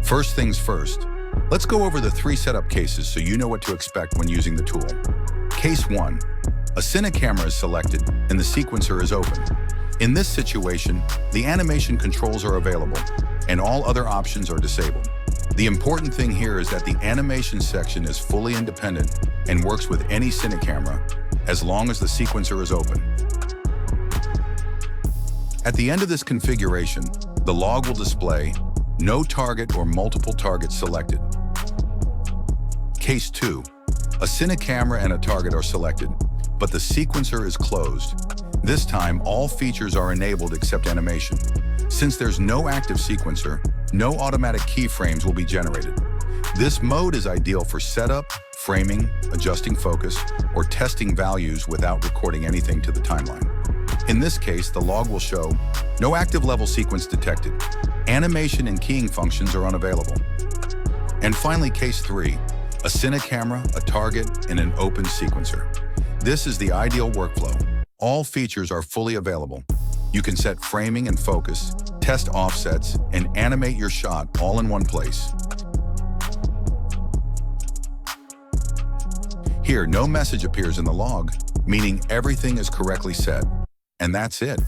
First things first, let's go over the 3 setup cases so you know what to expect when using the tool. Case 1. A CineCamera is selected and the sequencer is open. In this situation, the animation controls are available and all other options are disabled. The important thing here is that the animation section is fully independent and works with any CineCamera as long as the sequencer is open. At the end of this configuration, the log will display no target or multiple targets selected. Case 2. A CineCamera and a target are selected, but the sequencer is closed. This time, all features are enabled except animation. Since there's no active sequencer, no automatic keyframes will be generated. This mode is ideal for setup, framing, adjusting focus, or testing values without recording anything to the timeline. In this case, the log will show no active level sequence detected. Animation and keying functions are unavailable. And finally, case 3, a CineCamera, a target, and an open sequencer. This is the ideal workflow. All features are fully available. You can set framing and focus, test offsets, and animate your shot all in one place. Here, no message appears in the log, meaning everything is correctly set. And that's it.